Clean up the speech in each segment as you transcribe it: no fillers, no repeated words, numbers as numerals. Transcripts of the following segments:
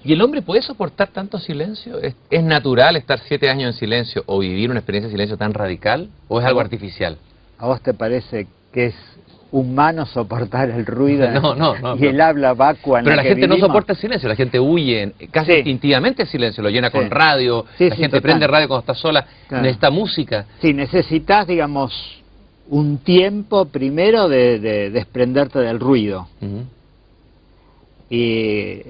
¿Y el hombre puede soportar tanto silencio? ¿Es natural estar 7 años en silencio o vivir una experiencia de silencio tan radical? ¿O es algo artificial? ¿A vos te parece que es humano soportar el ruido No, y el habla vacua en pero la la que gente vivimos? no soporta el silencio, la gente huye casi instintivamente el silencio, lo llena con radio, la gente prende radio cuando está sola, necesita música. Sí, necesitas, digamos, un tiempo primero de desprenderte del ruido. Y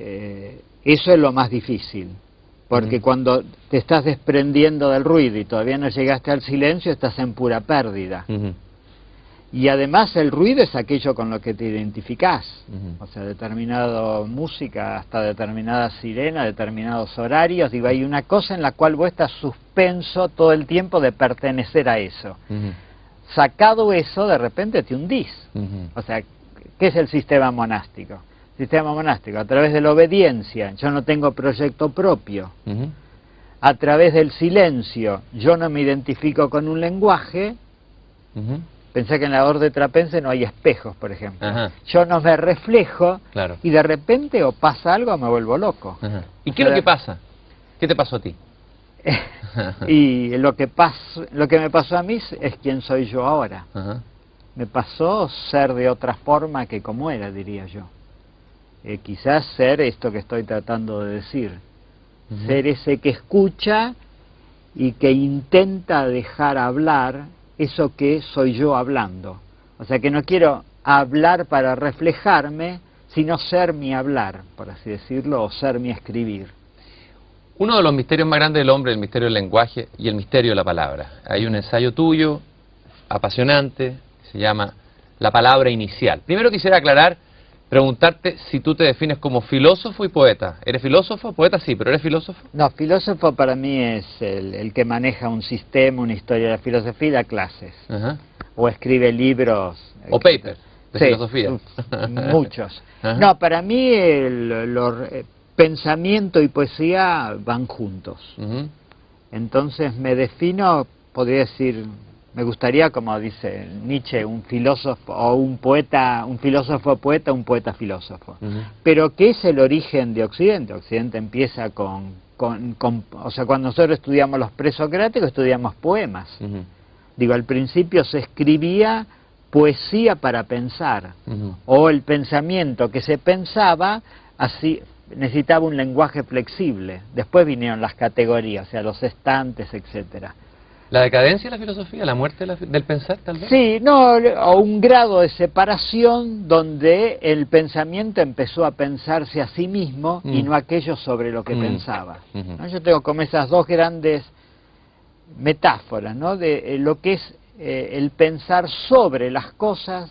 eso es lo más difícil, porque cuando te estás desprendiendo del ruido y todavía no llegaste al silencio, estás en pura pérdida. Y además el ruido es aquello con lo que te identificás, o sea, determinada música, hasta determinada sirena, determinados horarios, digo, hay una cosa en la cual vos estás suspenso todo el tiempo de pertenecer a eso. Sacado eso, de repente te hundís. O sea, ¿qué es el sistema monástico? Sistema monástico, a través de la obediencia, yo no tengo proyecto propio. A través del silencio, yo no me identifico con un lenguaje. Pensé que en la orde trapense no hay espejos, por ejemplo. Yo no me reflejo y de repente o pasa algo o me vuelvo loco. ¿Y qué es lo que pasa? ¿Qué te pasó a ti? Y lo que me pasó a mí es quién soy yo ahora. Me pasó ser de otra forma que como era, diría yo. Quizás ser esto que estoy tratando de decir. Ser ese que escucha y que intenta dejar hablar eso que soy yo hablando. O sea, que no quiero hablar para reflejarme, sino ser mi hablar, por así decirlo, o ser mi escribir. Uno de los misterios más grandes del hombre es el misterio del lenguaje y el misterio de la palabra. Hay un ensayo tuyo, apasionante, que se llama La palabra inicial. Primero quisiera aclarar, preguntarte si tú te defines como filósofo y poeta. ¿Eres filósofo? Poeta sí, pero ¿eres filósofo? No, filósofo para mí es el que maneja un sistema, una historia de la filosofía y da clases. O escribe libros. O papers de filosofía. Muchos. No, para mí pensamiento y poesía van juntos. Entonces me defino, podría decir, me gustaría, como dice Nietzsche, un filósofo o un poeta, un filósofo poeta, un poeta filósofo. Pero ¿qué es el origen de Occidente? Occidente empieza o sea, cuando nosotros estudiamos los presocráticos, estudiamos poemas. Digo, al principio se escribía poesía para pensar, o el pensamiento que se pensaba, así necesitaba un lenguaje flexible. Después vinieron las categorías, o sea, los estantes, etcétera. ¿La decadencia de la filosofía, la muerte del pensar, tal vez? Sí, no, o un grado de separación donde el pensamiento empezó a pensarse a sí mismo y no aquello sobre lo que pensaba. ¿No? Yo tengo como esas dos grandes metáforas, ¿no? De lo que es el pensar sobre las cosas,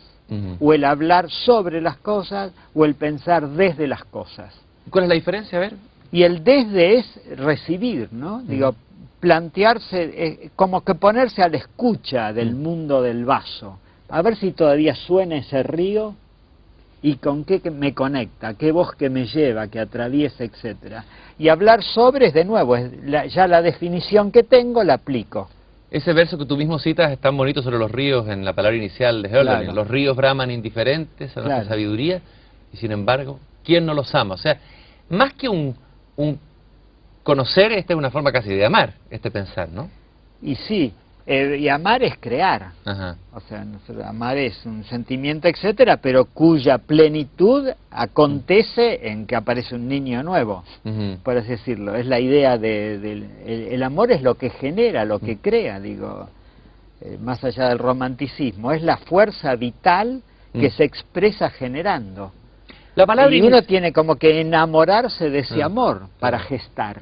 o el hablar sobre las cosas, o el pensar desde las cosas. ¿Cuál es la diferencia? A ver. Y el desde es recibir, ¿no? Digo, plantearse, como que ponerse a la escucha del mundo del vaso, a ver si todavía suena ese río y con qué me conecta, qué voz que me lleva, que atraviesa, etcétera. Y hablar sobre es de nuevo, ya la definición que tengo la aplico. Ese verso que tú mismo citas es tan bonito sobre los ríos en la palabra inicial de Hölderlin. Los ríos braman indiferentes a nuestra sabiduría y sin embargo, ¿quién no los ama? O sea, más que un conocer, esta es una forma casi de amar, este pensar, ¿no? Y sí, y amar es crear. O sea, amar es un sentimiento, etcétera, pero cuya plenitud acontece en que aparece un niño nuevo, por así decirlo. Es la idea el amor es lo que genera, lo que crea, digo, más allá del romanticismo, es la fuerza vital que se expresa generando. La palabra y uno tiene como que enamorarse de ese amor para gestar.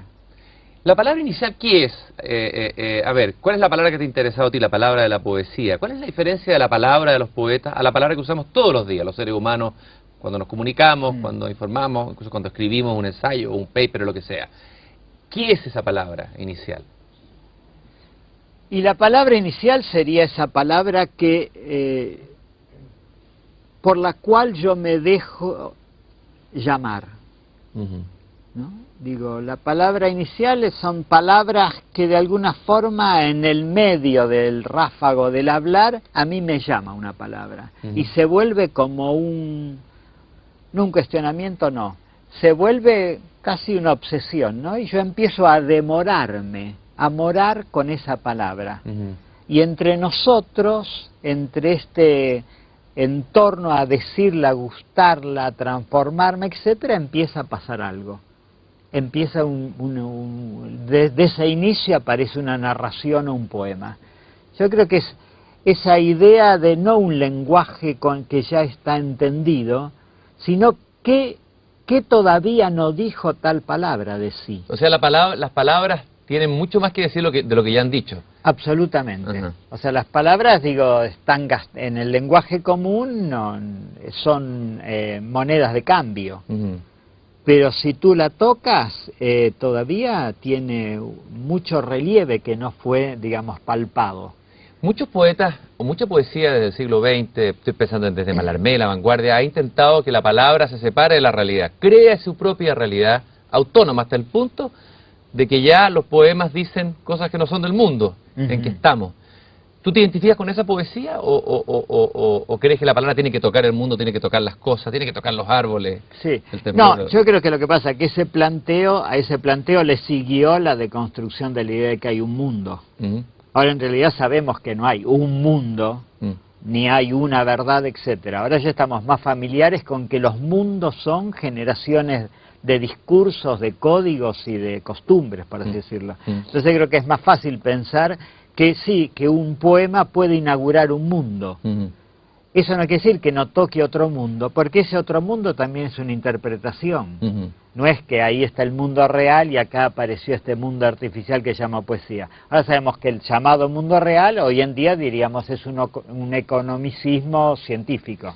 La palabra inicial, ¿qué es? A ver, ¿cuál es la palabra que te ha interesado a ti, la palabra de la poesía? ¿Cuál es la diferencia de la palabra de los poetas a la palabra que usamos todos los días, los seres humanos, cuando nos comunicamos, cuando informamos, incluso cuando escribimos un ensayo o un paper o lo que sea? ¿Qué es esa palabra inicial? Y la palabra inicial sería esa palabra que por la cual yo me dejo llamar. ¿No? Digo, la palabra inicial son palabras que de alguna forma en el medio del ráfago del hablar a mí me llama una palabra y se vuelve como no un cuestionamiento, no, se vuelve casi una obsesión, ¿no? Y yo empiezo a demorarme, a morar con esa palabra. Y entre nosotros, entre este entorno a decirla, a gustarla, a transformarme, etcétera, empieza a pasar algo. Empieza desde ese inicio aparece una narración o un poema. Yo creo que es esa idea de no un lenguaje con que ya está entendido, sino que todavía no dijo tal palabra de sí. O sea, las palabras tienen mucho más que decir de lo que ya han dicho. Absolutamente. Ajá. O sea, las palabras, digo, están en el lenguaje común, son monedas de cambio. Pero si tú la tocas, todavía tiene mucho relieve que no fue, digamos, palpado. Muchos poetas, o mucha poesía desde el siglo XX, estoy pensando desde Mallarmé, La Vanguardia, ha intentado que la palabra se separe de la realidad, crea su propia realidad autónoma hasta el punto de que ya los poemas dicen cosas que no son del mundo en que estamos. ¿Tú te identificas con esa poesía o crees que la palabra tiene que tocar el mundo, tiene que tocar las cosas, tiene que tocar los árboles? Sí. No, yo creo que lo que pasa es que a ese planteo le siguió la deconstrucción de la idea de que hay un mundo. Ahora en realidad sabemos que no hay un mundo, ni hay una verdad, etcétera. Ahora ya estamos más familiares con que los mundos son generaciones de discursos, de códigos y de costumbres, por así decirlo. Entonces creo que es más fácil pensar que sí, que un poema puede inaugurar un mundo. Eso no quiere decir que no toque otro mundo, porque ese otro mundo también es una interpretación. No es que ahí está el mundo real y acá apareció este mundo artificial que se llama poesía. Ahora sabemos que el llamado mundo real, hoy en día diríamos, es un economicismo científico.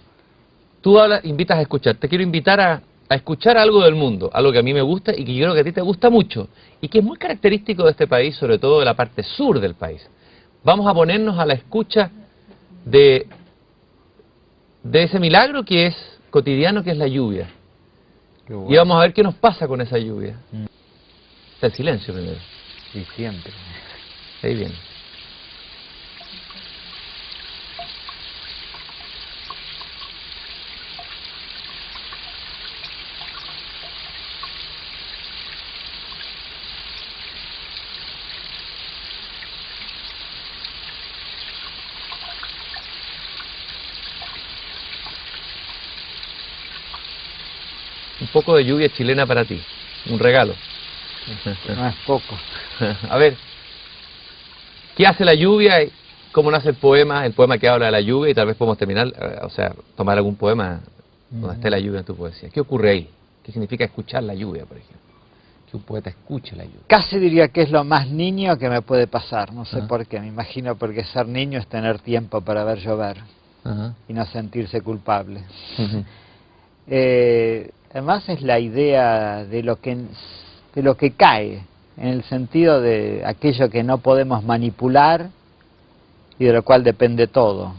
Tú invitas a escuchar. Te quiero invitar a escuchar algo del mundo, algo que a mí me gusta y que yo creo que a ti te gusta mucho, y que es muy característico de este país, sobre todo de la parte sur del país. Vamos a ponernos a la escucha de ese milagro que es cotidiano, que es la lluvia. Bueno. Y vamos a ver qué nos pasa con esa lluvia. Está el silencio primero. Sí, siempre. Ahí viene. Un poco de lluvia chilena para ti, un regalo. No es poco. A ver, ¿qué hace la lluvia? ¿Cómo nace el poema que habla de la lluvia? Y tal vez podemos terminar, o sea, tomar algún poema donde esté la lluvia en tu poesía. ¿Qué ocurre ahí? ¿Qué significa escuchar la lluvia, por ejemplo? Que un poeta escuche la lluvia. Casi diría que es lo más niño que me puede pasar, no sé por qué, me imagino porque ser niño es tener tiempo para ver llover y no sentirse culpable. Además es la idea de lo que cae, en el sentido de aquello que no podemos manipular y de lo cual depende todo.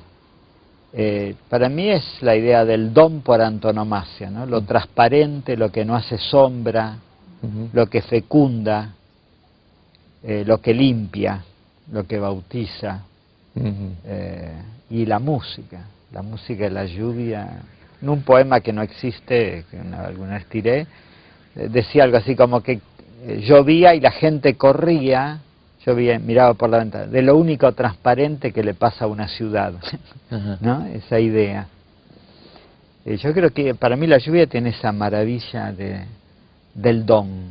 Para mí es la idea del don por antonomasia, ¿no? Lo transparente, lo que no hace sombra, lo que fecunda, lo que limpia, lo que bautiza, y la música y la lluvia. En un poema que no existe, que alguna vez tiré, decía algo así como que llovía y la gente corría, miraba por la ventana, de lo único transparente que le pasa a una ciudad, ¿no? Esa idea. Yo creo que para mí la lluvia tiene esa maravilla del don.